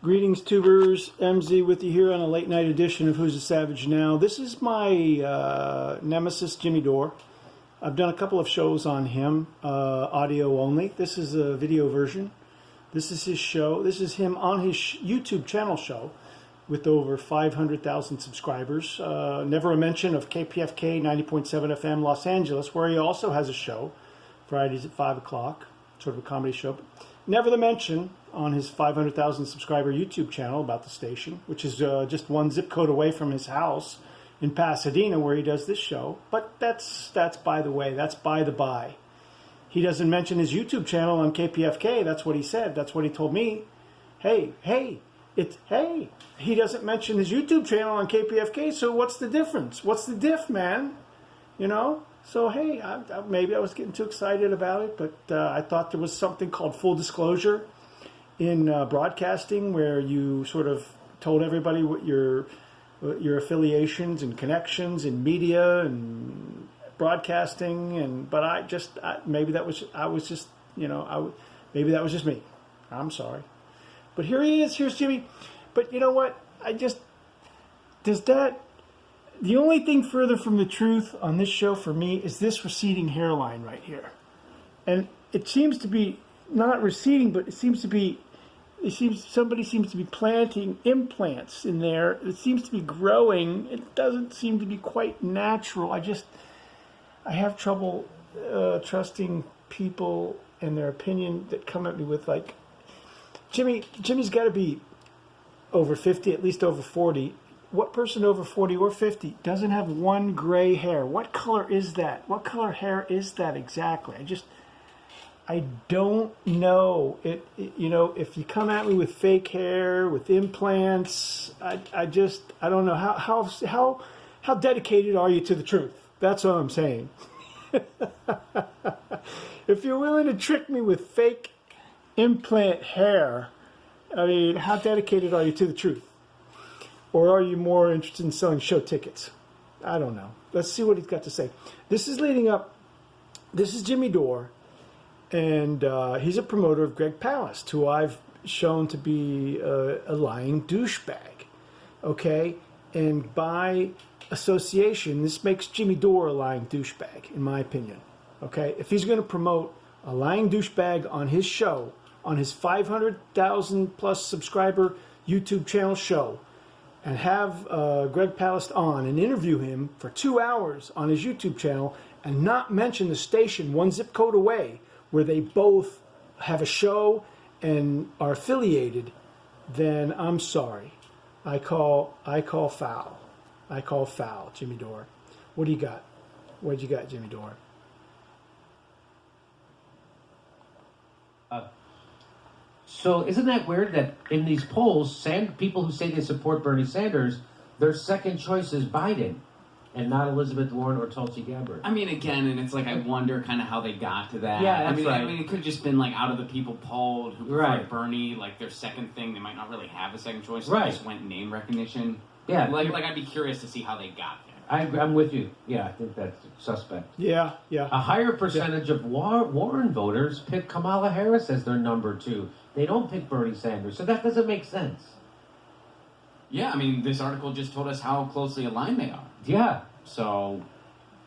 Greetings, tubers. MZ with you here on a late night edition of Who's a Savage Now. This is my nemesis, Jimmy Dore. I've done a couple of shows on him, audio only. This is a video version. This is his show. This is him on his YouTube channel show with over 500,000 subscribers. Never a mention of KPFK 90.7 FM Los Angeles, where he also has a show, Fridays at 5 o'clock, sort of a comedy show. Never the mention on his 500,000 subscriber YouTube channel about the station, which is just one zip code away from his house in Pasadena where he does this show. But that's by the way, that's by the by. He doesn't mention his YouTube channel on KPFK. That's what he said. That's what he told me. Hey. He doesn't mention his YouTube channel on KPFK, so what's the difference? What's the diff, man? You know? So, hey, maybe I was getting too excited about it, but I thought there was something called full disclosure in broadcasting where you sort of told everybody what your affiliations and connections in media and broadcasting, but maybe that was just me. I'm sorry. But here he is. Here's Jimmy. But you know what? The only thing further from the truth on this show for me is this receding hairline right here. And it seems to be not receding, but somebody seems to be planting implants in there. It seems to be growing. It doesn't seem to be quite natural. I have trouble trusting people and their opinion that come at me with like, Jimmy's got to be over 50, at least over 40. What person over 40 or 50 doesn't have one gray hair? What color is that? What color hair is that exactly? I don't know. If you come at me with fake hair, with implants, I don't know. How dedicated are you to the truth? That's what I'm saying. If you're willing to trick me with fake implant hair, I mean, how dedicated are you to the truth? Or are you more interested in selling show tickets? I don't know. Let's see what he's got to say. This is leading up. This is Jimmy Dore, and he's a promoter of Greg Palast, who I've shown to be a lying douchebag. Okay? And by association, this makes Jimmy Dore a lying douchebag, in my opinion. Okay? If he's going to promote a lying douchebag on his show, on his 500,000 plus subscriber YouTube channel show, and have Greg Palast on and interview him for 2 hours on his YouTube channel and not mention the station one zip code away where they both have a show and are affiliated, then I'm sorry. I call foul. I call foul, Jimmy Dore. What do you got? What you got, Jimmy Dore? So isn't that weird that in these polls, people who say they support Bernie Sanders, their second choice is Biden and not Elizabeth Warren or Tulsi Gabbard? I mean, again, and it's like I wonder kind of how they got to that. Yeah, that's right. I mean, it could have just been like out of the people polled who Right. prefer Bernie, like their second thing, they might not really have a second choice. Right. They just went name recognition. Yeah. Like I'd be curious to see how they got there. I'm with you. Yeah, I think that's suspect. Yeah. A higher percentage of Warren voters pick Kamala Harris as their number 2. They don't pick Bernie Sanders, so that doesn't make sense. Yeah, I mean, this article just told us how closely aligned they are. Yeah. So,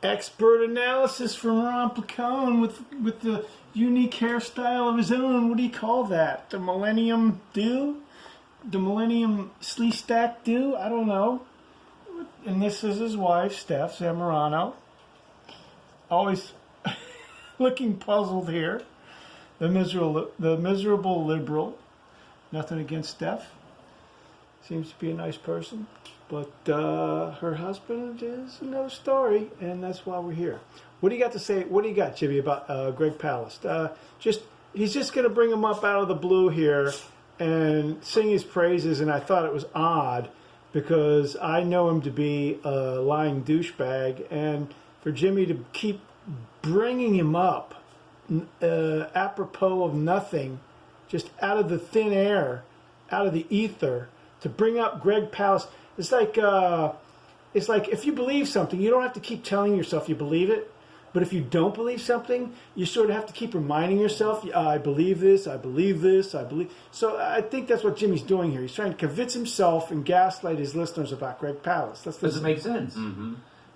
Expert analysis from Ron Placone with the unique hairstyle of his own. What do you call that? The Millennium Do? The Millennium Slee Stack Do? I don't know. And this is his wife, Stef Zamorano. Always looking puzzled here. The miserable liberal. Nothing against Stef. Seems to be a nice person. But her husband is another story, and that's why we're here. What do you got to say? What do you got, Jimmy, about Greg Palast? He's just going to bring him up out of the blue here and sing his praises, and I thought it was odd because I know him to be a lying douchebag, and for Jimmy to keep bringing him up apropos of nothing, just out of the thin air, out of the ether, to bring up Greg Palast. It's like if you believe something, you don't have to keep telling yourself you believe it, But if you don't believe something, you sort of have to keep reminding yourself, I believe this, I believe this, I believe. So I think that's what Jimmy's doing here. He's trying to convince himself and gaslight his listeners about Greg Palast. Does it make sense?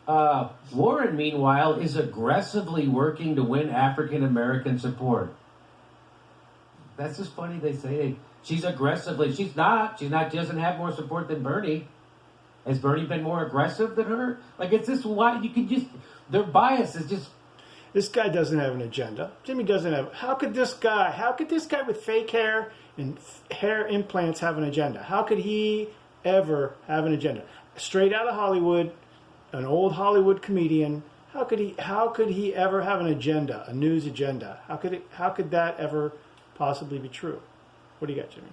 Warren, meanwhile, is aggressively working to win African American support. That's just funny. They say she's aggressively. She's not. She doesn't have more support than Bernie. Has Bernie been more aggressive than her? Like, it's just why you can just. Their bias is just. This guy doesn't have an agenda. Jimmy doesn't have. How could this guy with fake hair and hair implants have an agenda? How could he ever have an agenda? Straight out of Hollywood, an old Hollywood comedian. How could he ever have an agenda, a news agenda? How could that ever possibly be true? What do you got, Jimmy?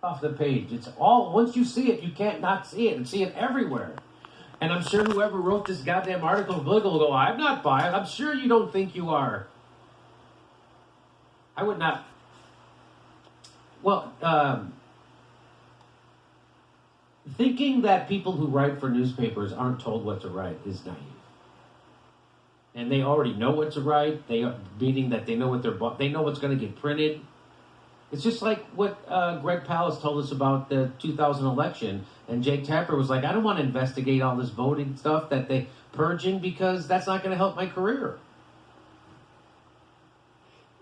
Off the page. It's all, once you see it, you can't not see it, and see it everywhere. And I'm sure whoever wrote this goddamn article will go, I'm not biased. I'm sure you don't think you are. I would not. Well, thinking that people who write for newspapers aren't told what to write is naive. And they already know what to write. Meaning that they know what they know what's going to get printed. It's just like what Greg Palast told us about the 2000 election, and Jake Tapper was like, I don't want to investigate all this voting stuff that they purging because that's not going to help my career.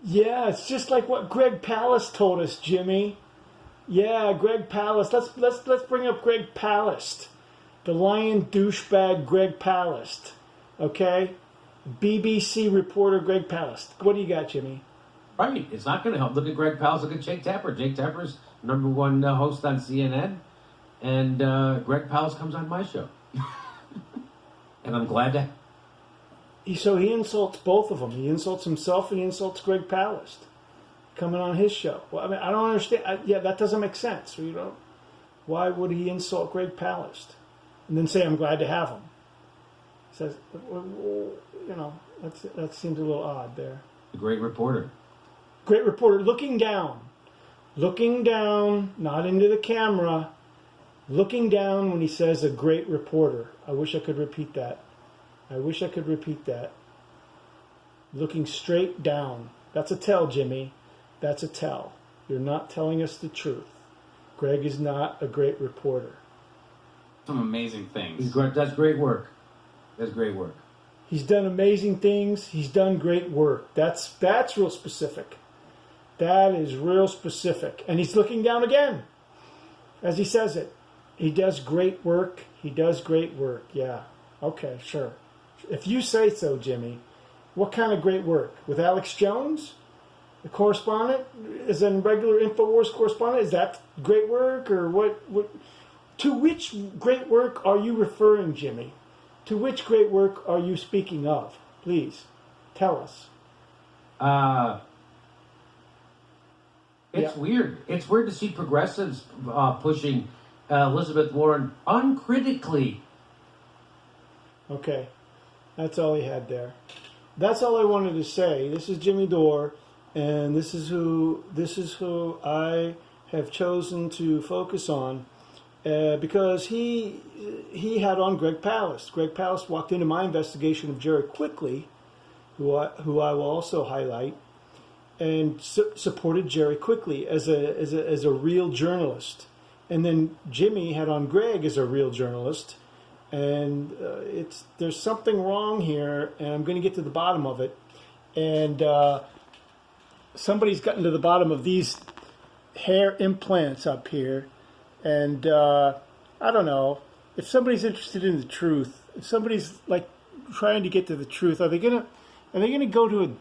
Yeah, it's just like what Greg Palast told us, Jimmy. Yeah, Greg Palast. Let's bring up Greg Palast, the lying douchebag Greg Palast. Okay, BBC reporter Greg Palast. What do you got, Jimmy? Right, it's not going to help. Look at Greg Palast. Look at Jake Tapper. Jake Tapper's #1 host on CNN, and Greg Palast comes on my show, and I'm glad to. So he insults both of them. He insults himself and he insults Greg Palast coming on his show. Well, I mean, I don't understand. That doesn't make sense. Why would he insult Greg Palast and then say, I'm glad to have him? He says, that seems a little odd there. A great reporter. Great reporter, looking down, not into the camera, looking down when he says a great reporter. I wish I could repeat that. Looking straight down. That's a tell, Jimmy. That's a tell. You're not telling us the truth. Greg is not a great reporter. Some amazing things. That's great work. He's done amazing things. He's done great work. That's real specific. That is real specific. And he's looking down again as he says it. He does great work. Yeah. Okay, sure. If you say so, Jimmy. What kind of great work? With Alex Jones, the correspondent? Is a regular InfoWars correspondent? Is that great work? Or what? To which great work are you referring, Jimmy? To which great work are you speaking of? Please, tell us. It's weird. It's weird to see progressives pushing Elizabeth Warren uncritically. Okay, that's all he had there. That's all I wanted to say. This is Jimmy Dore, and this is who I have chosen to focus on because he had on Greg Palast. Greg Palast walked into my investigation of Jerry Quickly, who I will also highlight, and supported Jerry Quickly as a real journalist. And then Jimmy had on Greg as a real journalist. And there's something wrong here, and I'm going to get to the bottom of it. And somebody's gotten to the bottom of these hair implants up here. And I don't know, if somebody's interested in the truth, if somebody's like trying to get to the truth, are they gonna go to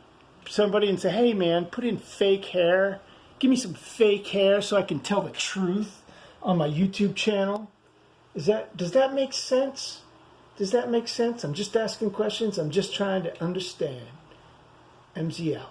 somebody and say, hey man, put in fake hair, give me some fake hair so I can tell the truth on my YouTube channel? Does that make sense? I'm just asking questions. I'm just trying to understand. MZ out.